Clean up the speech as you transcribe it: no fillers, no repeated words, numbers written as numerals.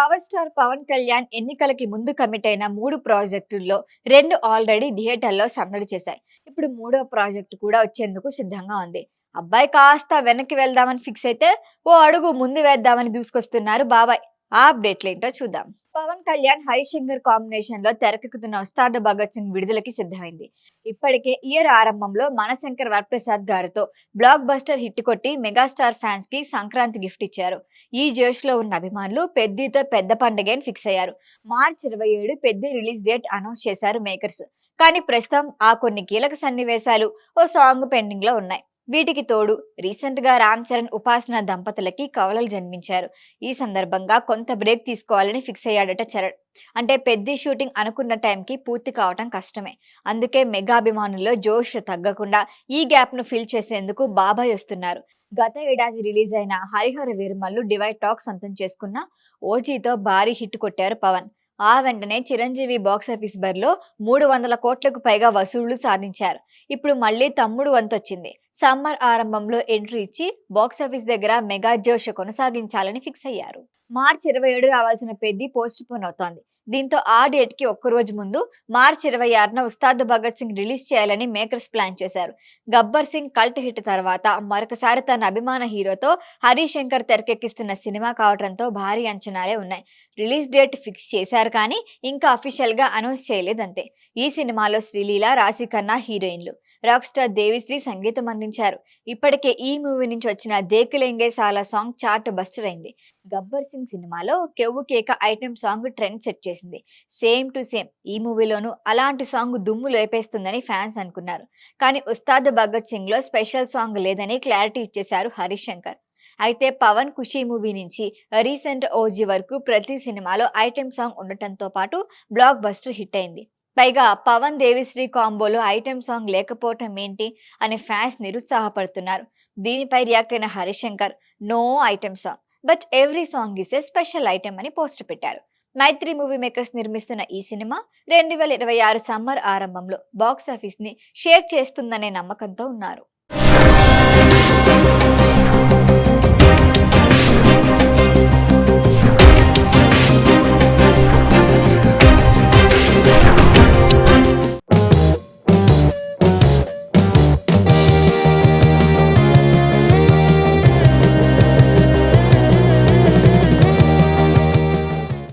Power star Pawan Kalyan ఎన్నికలకి ముందు commit అయిన 3 ప్రాజెక్టుల్లో 2 ఆల్రెడీ థియేటర్‌లో సందడి చేశాయి. ఇప్పుడు మూడో ప్రాజెక్ట్ కూడా వచ్చేందుకు సిద్ధంగా ఉంది. అబ్బాయి కాస్త వెనక్కి వెళ్దామని ఫిక్స్ అయితే, ఓ అడుగు ముందు వేద్దామని దూసుకొస్తున్నారు బాబాయ్. ఆ అప్డేట్‌లేంటో చూద్దాం. పవన్ కళ్యాణ్, హరిశంకర్ కాంబినేషన్‌లో తెరకెక్కుతున్న 'ఉస్తాద్ భగత్ సింగ్' విడుదలకి సిద్ధమైంది. ఇప్పటికే ఇయర్ ఆరంభంలో మనశంకర్ వరప్రసాద్ గారితో బ్లాక్ బస్టర్ హిట్ కొట్టి మెగాస్టార్ ఫ్యాన్స్ కి సంక్రాంతి గిఫ్ట్ ఇచ్చారు. ఈ జోష్‌లో ఉన్న అభిమానులు పెద్దితో పెద్ద పండగే అని ఫిక్స్ అయ్యారు. మార్చి 27 పెద్ది రిలీజ్ డేట్ అనౌన్స్ చేశారు మేకర్స్. కానీ ప్రస్తుతం ఆ కొన్ని కీలక సన్నివేశాలు, ఓ సాంగ్ పెండింగ్ లో ఉన్నాయి. వీటికి తోడు రీసెంట్ గా రామ్ చరణ్, ఉపాసన దంపతులకి కవలలు జన్మించారు. ఈ సందర్భంగా కొంత బ్రేక్ తీసుకోవాలని ఫిక్స్ అయ్యాడట చరణ్. అంటే పెద్ది షూటింగ్ అనుకున్న టైంకి పూర్తి కావటం కష్టమే. అందుకే మెగా అభిమానుల్లో జోష్ తగ్గకుండా ఈ గ్యాప్ ను ఫిల్ చేసేందుకు బాబాయ్ వస్తున్నారు. గత ఏడాది రిలీజ్ అయిన హరిహర వీరమల్లు డివైడ్ టాక్ సొంతం చేసుకున్న ఓజీతో భారీ హిట్ కొట్టారు పవన్. ఆ వెంటనే చిరంజీవి బాక్సాఫీస్ బరిలో 300 కోట్లకు పైగా వసూళ్లు సాధించారు. ఇప్పుడు మళ్ళీ తమ్ముడు వంతొచ్చింది. సమ్మర్ ఆరంభంలో ఎంట్రీ ఇచ్చి బాక్సాఫీస్ దగ్గర మెగా జోష్ కొనసాగించాలని ఫిక్స్ అయ్యారు. మార్చి 27 రావాల్సిన పెద్ది పోస్ట్ పోన్ అవుతోంది. దీంతో ఆ డేట్ కి ఒక్కరోజు ముందు మార్చి 26న ఉస్తాద్ భగత్ సింగ్ రిలీజ్ చేయాలని మేకర్స్ ప్లాన్ చేశారు. గబ్బర్ సింగ్ కల్ట్ హిట్ తర్వాత మరొకసారి తన అభిమాన హీరోతో హరీష్ శంకర్ తెరకెక్కిస్తున్న సినిమా కావడంతో భారీ అంచనాలే ఉన్నాయి. రిలీజ్ డేట్ ఫిక్స్ చేశారు కానీ ఇంకా అఫీషియల్ గా అనౌన్స్ చేయలేదంతే. ఈ సినిమాలో శ్రీలీల, రాశిఖన్నా హీరోయిన్లు. రాక్ స్టార్ దేవిశ్రీ సంగీతం అందించారు. ఇప్పటికే ఈ మూవీ నుంచి వచ్చిన దేకులెంగే సాలా సాంగ్ చార్ట్ బస్టర్ అయింది. గబ్బర్ సింగ్ సినిమాలో కెవ్వు కేక ఐటెం సాంగ్ ట్రెండ్ సెట్ చేసింది. సేమ్ టు సేమ్ ఈ మూవీలోనూ అలాంటి సాంగ్ దుమ్ము లేపేస్తుందని ఫ్యాన్స్ అనుకున్నారు. కానీ ఉస్తాద్ భగత్ సింగ్ లో స్పెషల్ సాంగ్ లేదని క్లారిటీ ఇచ్చేశారు హరీష్ శంకర్. అయితే పవన్ ఖుషి మూవీ నుంచి రీసెంట్ ఓజీ వరకు ప్రతి సినిమాలో ఐటెం సాంగ్ ఉండటంతో పాటు బ్లాక్ బస్టర్ హిట్ అయింది. పైగా పవన్ దేవిశ్రీ కాంబోలో ఐటెం సాంగ్ లేకపోవటం ఏంటి అని ఫ్యాన్స్ నిరుత్సాహపడుతున్నారు. దీనిపై రియాక్ట్ అయిన Harish Shankar, no item song but every song is a special item అని పోస్ట్ పెట్టారు. మైత్రి మూవీ మేకర్స్ నిర్మిస్తున్న ఈ సినిమా 2026 సమ్మర్ ఆరంభంలో బాక్సాఫీస్ ని షేక్ చేస్తుందనే నమ్మకంతో ఉన్నారు.